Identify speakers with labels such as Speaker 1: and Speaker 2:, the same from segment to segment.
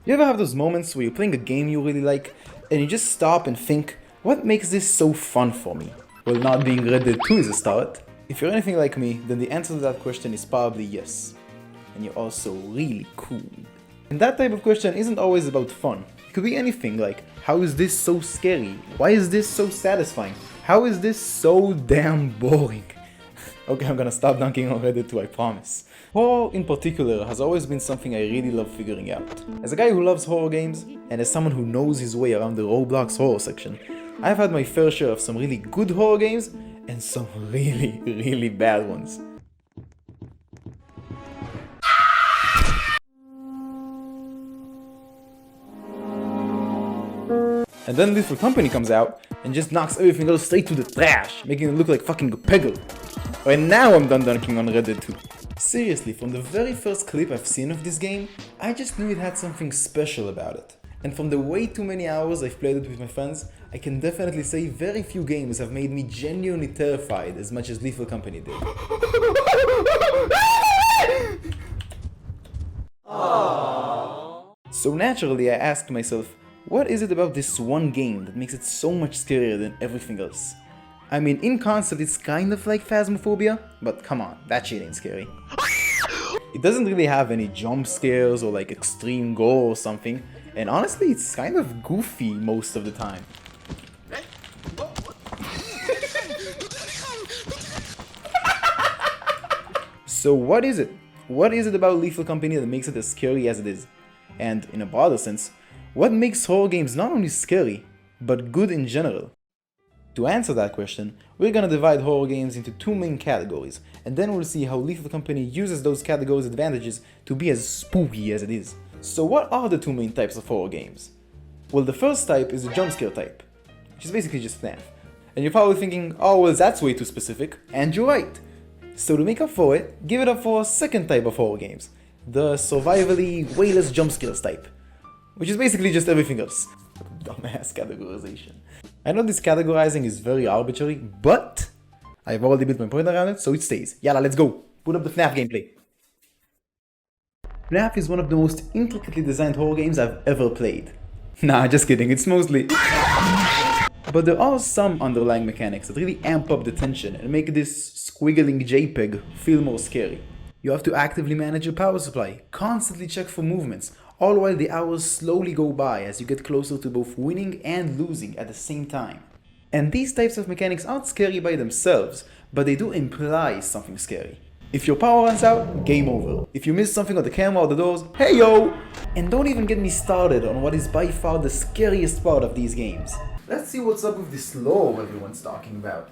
Speaker 1: You ever have those moments where you're playing a game you really like, and you just stop and think, what makes this so fun for me? Well, not being Red Dead 2 is a start. If you're anything like me, then the answer to that question is probably yes. And you're also really cool. And that type of question isn't always about fun. It could be anything like, how is this so scary? Why is this so satisfying? How is this so damn boring? Okay, I'm gonna stop dunking on Red Dead 2, I promise. Horror in particular has always been something I really love figuring out. As a guy who loves horror games, and as someone who knows his way around the Roblox horror section, I've had my fair share of some really good horror games, and some really bad ones. And then Lethal Company comes out and just knocks everything else straight to the trash, making it look like fucking Peggle. And now I'm done dunking on Red Dead 2. Seriously, from the very first clip I've seen of this game, I just knew it had something special about it. And from the way too many hours I've played it with my friends, I can definitely say very few games have made me genuinely terrified as much as Lethal Company did. Aww. So naturally I asked myself, what is it about this one game that makes it so much scarier than everything else? I mean, in concept it's kind of like Phasmophobia, but come on, that shit ain't scary. It doesn't really have any jump scares or like extreme gore or something, and honestly it's kind of goofy most of the time. So what is it? What is it about Lethal Company that makes it as scary as it is? And in a broader sense, what makes horror games not only scary, but good in general? To answer that question, we're gonna divide horror games into two main categories, and then we'll see how Lethal Company uses those categories' advantages to be as spooky as it is. So what are the two main types of horror games? Well, the first type is the jumpscare type, which is basically just Fnaf. And you're probably thinking, oh well, that's way too specific, and you're right. So to make up for it, give it up for a second type of horror games, the survivally, way less jumpscares type, which is basically just everything else. Dumbass categorization. I know this categorizing is very arbitrary, but I've already built my point around it, so it stays. Yalla, let's go! Put up the Fnaf gameplay. Fnaf is one of the most intricately designed horror games I've ever played. Nah, just kidding, it's mostly... But there are some underlying mechanics that really amp up the tension and make this squiggling JPEG feel more scary. You have to actively manage your power supply, constantly check for movements, all while the hours slowly go by as you get closer to both winning and losing at the same time. And these types of mechanics aren't scary by themselves, but they do imply something scary. If your power runs out, game over. If you miss something on the camera or the doors, hey yo! And don't even get me started on what is by far the scariest part of these games. Let's see what's up with this lore everyone's talking about.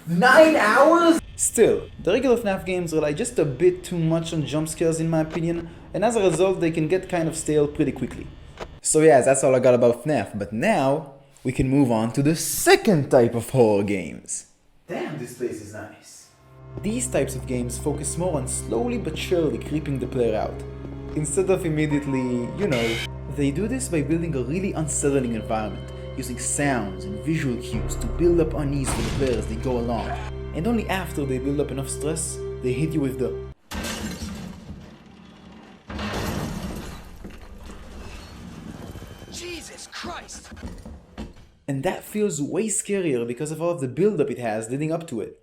Speaker 1: 9 hours?! Still, the regular Fnaf games rely just a bit too much on jump scares in my opinion, and as a result they can get kind of stale pretty quickly. So yeah, that's all I got about Fnaf, but now we can move on to the second type of horror games. Damn, this place is nice. These types of games focus more on slowly but surely creeping the player out. Instead of immediately, you know, they do this by building a really unsettling environment, using sounds and visual cues to build up unease for the player as they go along. And only after they build up enough stress, they hit you with the Jesus Christ! And that feels way scarier because of all of the build-up it has leading up to it.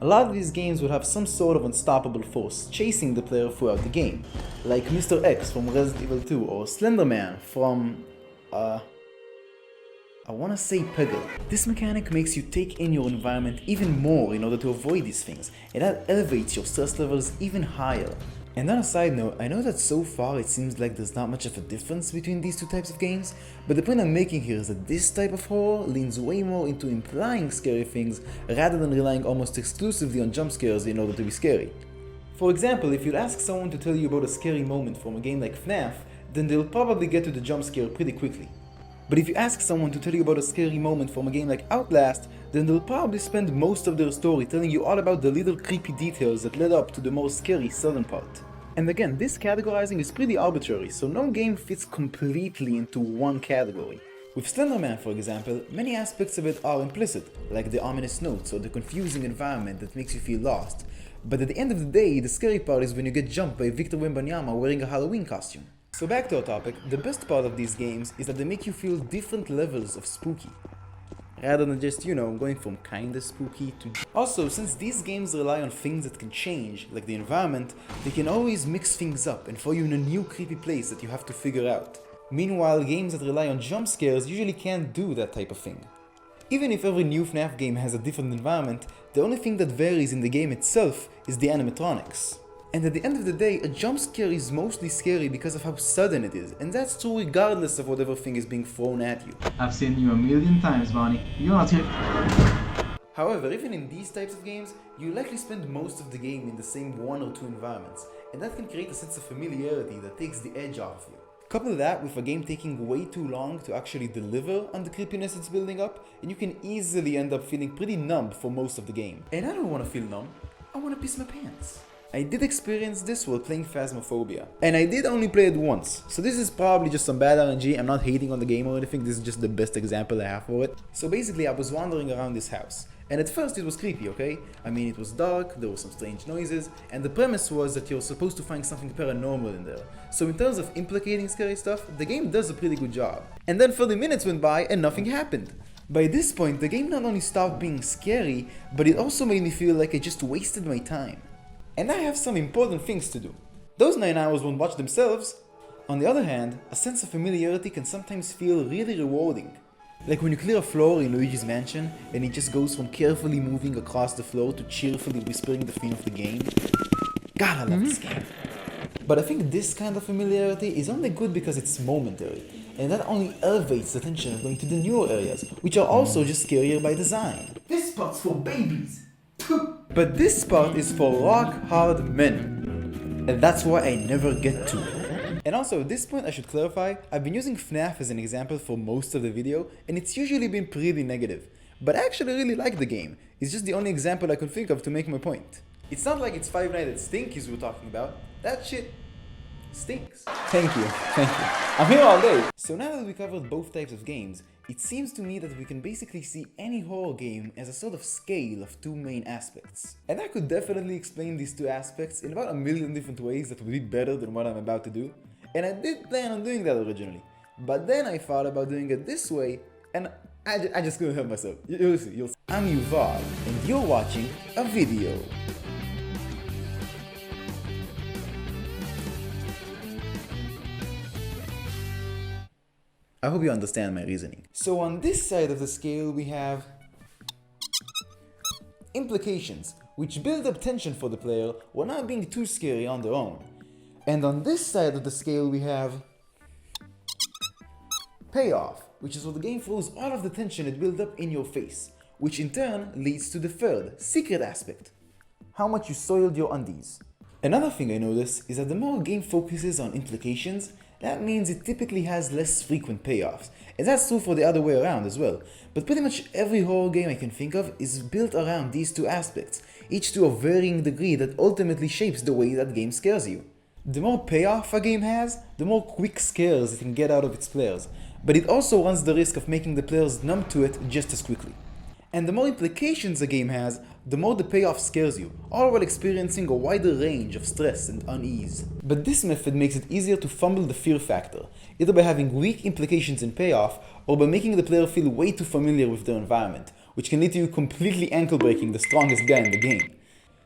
Speaker 1: A lot of these games will have some sort of unstoppable force chasing the player throughout the game, like Mr. X from Resident Evil 2 or Slenderman from... I wanna say Peggle. This mechanic makes you take in your environment even more in order to avoid these things, and that elevates your stress levels even higher. And on a side note, I know that so far it seems like there's not much of a difference between these two types of games, but the point I'm making here is that this type of horror leans way more into implying scary things rather than relying almost exclusively on jump scares in order to be scary. For example, if you'd ask someone to tell you about a scary moment from a game like Fnaf, then they'll probably get to the jump scare pretty quickly. But if you ask someone to tell you about a scary moment from a game like Outlast, then they'll probably spend most of their story telling you all about the little creepy details that led up to the more scary southern part. And again, this categorizing is pretty arbitrary, so no game fits completely into one category. With Slenderman, for example, many aspects of it are implicit, like the ominous notes or the confusing environment that makes you feel lost, but at the end of the day, the scary part is when you get jumped by Victor Wembanyama wearing a Halloween costume. So back to our topic, the best part of these games is that they make you feel different levels of spooky, rather than just, going from kinda spooky to... Also, since these games rely on things that can change, like the environment, they can always mix things up and throw you in a new creepy place that you have to figure out. Meanwhile, games that rely on jump scares usually can't do that type of thing. Even if every new Fnaf game has a different environment, the only thing that varies in the game itself is the animatronics. And at the end of the day, a jump scare is mostly scary because of how sudden it is, and that's true regardless of whatever thing is being thrown at you.
Speaker 2: I've seen you a million times, Bonnie. You're not here.
Speaker 1: However, even in these types of games, you likely spend most of the game in the same one or two environments, and that can create a sense of familiarity that takes the edge off of you. Couple that with a game taking way too long to actually deliver on the creepiness it's building up, and you can easily end up feeling pretty numb for most of the game. And I don't want to feel numb, I want to piss my pants. I did experience this while playing Phasmophobia, and I did only play it once, so this is probably just some bad RNG. I'm not hating on the game or anything, this is just the best example I have for it. So basically I was wandering around this house, and at first it was creepy, okay? I mean, it was dark, there were some strange noises, and the premise was that you're supposed to find something paranormal in there. So in terms of implicating scary stuff, the game does a pretty good job. And then 30 minutes went by and nothing happened. By this point, the game not only stopped being scary, but it also made me feel like I just wasted my time. And I have some important things to do. Those 9 hours won't watch themselves. On the other hand, a sense of familiarity can sometimes feel really rewarding. Like when you clear a floor in Luigi's mansion, and it just goes from carefully moving across the floor to cheerfully whispering the theme of the game. God, I love this game. But I think this kind of familiarity is only good because it's momentary, and that only elevates the tension of going to the newer areas, which are also just scarier by design. This spot's for babies! But this spot is for rock-hard men, and that's why I never get to. And also, at this point I should clarify, I've been using Fnaf as an example for most of the video, and it's usually been pretty negative. But I actually really like the game, it's just the only example I could think of to make my point. It's not like it's Five Nights at Stinkies we're talking about, that shit stinks. Thank you. I'm here all day. So now that we covered both types of games, it seems to me that we can basically see any horror game as a sort of scale of two main aspects. And I could definitely explain these two aspects in about a million different ways that would be better than what I'm about to do. And I did plan on doing that originally. But then I thought about doing it this way, and I just couldn't help myself. You'll see. I'm Yuval, and you're watching a video. I hope you understand my reasoning. So on this side of the scale we have implications, which build up tension for the player while not being too scary on their own. And on this side of the scale we have payoff, which is where the game throws all of the tension it built up in your face, which in turn leads to the third, secret aspect. How much you soiled your undies. Another thing I notice is that the more a game focuses on implications, that means it typically has less frequent payoffs, and that's true for the other way around as well. But pretty much every horror game I can think of is built around these two aspects, each to a varying degree that ultimately shapes the way that game scares you. The more payoff a game has, the more quick scares it can get out of its players, but it also runs the risk of making the players numb to it just as quickly. And the more implications a game has, the more the payoff scares you, all while experiencing a wider range of stress and unease. But this method makes it easier to fumble the fear factor, either by having weak implications in payoff, or by making the player feel way too familiar with their environment, which can lead to you completely ankle-breaking the strongest guy in the game.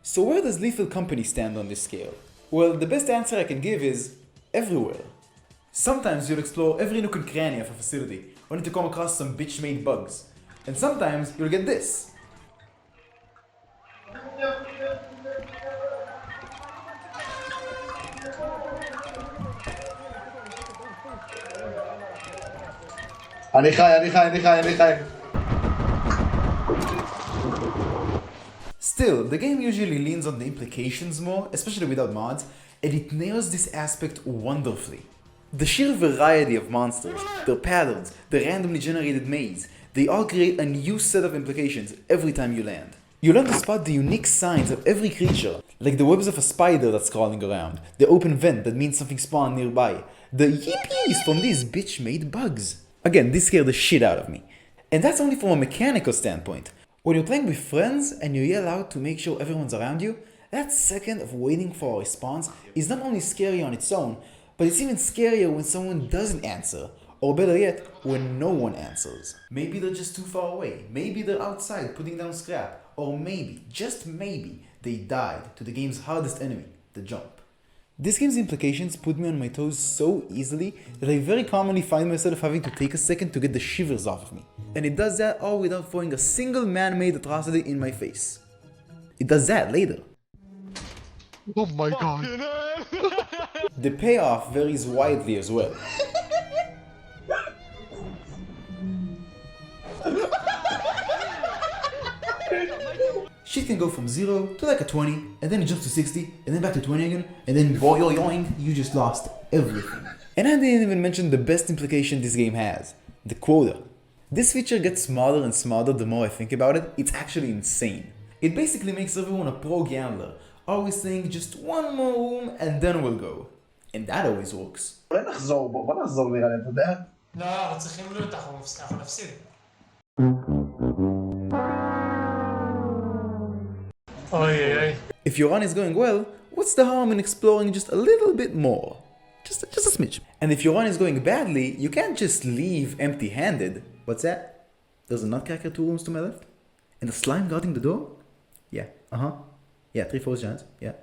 Speaker 1: So where does Lethal Company stand on this scale? Well, the best answer I can give is everywhere. Sometimes you'll explore every nook and cranny of a facility, only to come across some bitch-made bugs. And sometimes you'll get this.
Speaker 3: אני חי.
Speaker 1: Still, the game usually leans on the implications more, especially without mods, and it nails this aspect wonderfully. The sheer variety of monsters, their patterns, the randomly generated maze, they all create a new set of implications every time you land. You learn to spot the unique signs of every creature, like the webs of a spider that's crawling around, the open vent that means something spawned nearby, the yippies from these bitch-made bugs. Again, this scared the shit out of me. And that's only from a mechanical standpoint. When you're playing with friends and you yell out to make sure everyone's around you, That second of waiting for a response is not only scary on its own, but it's even scarier when someone doesn't answer, or better yet, when no one answers. Maybe they're just too far away, maybe they're outside putting down scrap, or maybe, just maybe, they died to the game's hardest enemy, the jump. This game's implications put me on my toes so easily that I very commonly find myself having to take a second to get the shivers off of me. And it does that all without throwing a single man-made atrocity in my face. It does that later.
Speaker 4: Oh my god.
Speaker 1: The payoff varies widely as well. Shit can go from 0 to like a 20, and then it jumps to 60, and then back to 20 again, and then boing, you just lost everything. And I didn't even mention the best implication this game has, the quota. This feature gets smarter and smarter the more I think about it. It's actually insane. It basically makes everyone a pro gambler, always saying just one more room and then we'll go. And that always works.
Speaker 3: בוא נחזור נראה לי, אתה יודע?
Speaker 5: לא, אנחנו צריכים לוט, אנחנו נפסיד. Oy.
Speaker 1: If your run is going well, what's the harm in exploring just a little bit more? Just a smidge. And if your run is going badly, you can't just leave empty-handed. What's that? There's a nutcracker 2 rooms to my left? And a slime guarding the door? Yeah, Yeah, 3/4 chance, yeah.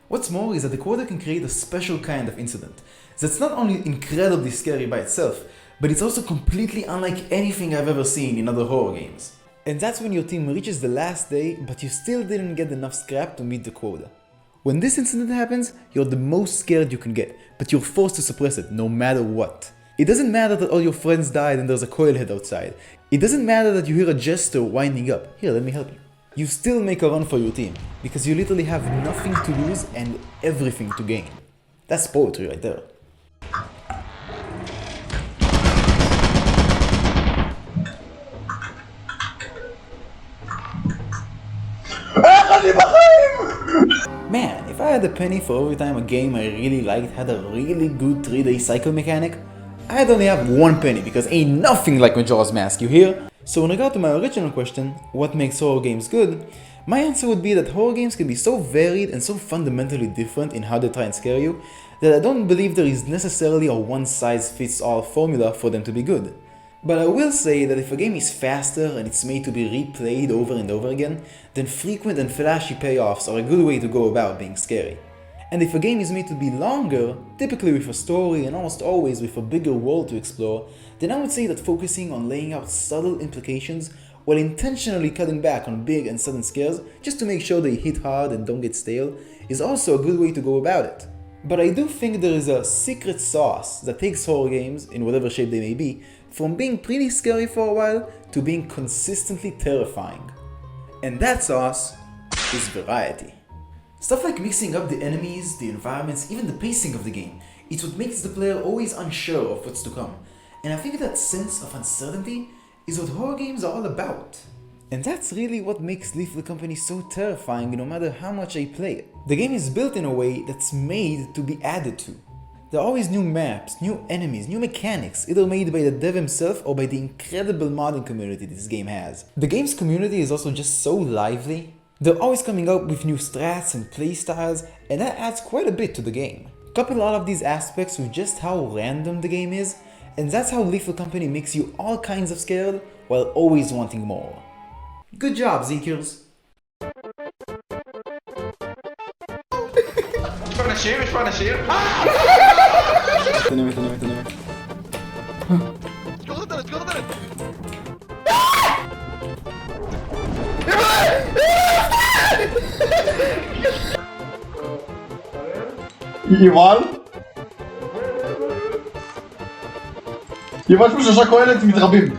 Speaker 1: What's more is that the quota can create a special kind of incident that's not only incredibly scary by itself, but it's also completely unlike anything I've ever seen in other horror games. And that's when your team reaches the last day, but you still didn't get enough scrap to meet the quota. When this incident happens, you're the most scared you can get, but you're forced to suppress it no matter what. It doesn't matter that all your friends died and there's a coil head outside. It doesn't matter that you hear a jester winding up. Here, let me help you. You still make a run for your team, because you literally have nothing to lose and everything to gain. That's poetry right there. Man, if I had a penny for every time a game I really liked had a really good 3-day cycle mechanic, I'd only have 1 penny because ain't nothing like Majora's Mask, you hear? So in regard to my original question, what makes horror games good? My answer would be that horror games can be so varied and so fundamentally different in how they try and scare you that I don't believe there is necessarily a one-size-fits-all formula for them to be good. But I will say that if a game is faster and it's made to be replayed over and over again, then frequent and flashy payoffs are a good way to go about being scary. And if a game is made to be longer, typically with a story and almost always with a bigger world to explore, then I would say that focusing on laying out subtle implications while intentionally cutting back on big and sudden scares just to make sure they hit hard and don't get stale is also a good way to go about it. But I do think there is a secret sauce that takes horror games, in whatever shape they may be, from being pretty scary for a while to being consistently terrifying. And that sauce is variety. Stuff like mixing up the enemies, the environments, even the pacing of the game. It's what makes the player always unsure of what's to come. And I think that sense of uncertainty is what horror games are all about. And that's really what makes Lethal Company so terrifying no matter how much I play it. The game is built in a way that's made to be added to. There are always new maps, new enemies, new mechanics, either made by the dev himself or by the incredible modding community this game has. The game's community is also just so lively. They're always coming up with new strats and playstyles, and that adds quite a bit to the game. Couple all of these aspects with just how random the game is, and that's how Lethal Company makes you all kinds of scared while always wanting more. Good job, Zekers!
Speaker 3: יש פה אנשים?
Speaker 1: תנמק.
Speaker 4: תשכור את הדלת!
Speaker 3: יובל? יובל יש פה 3 קהלת מתרבים.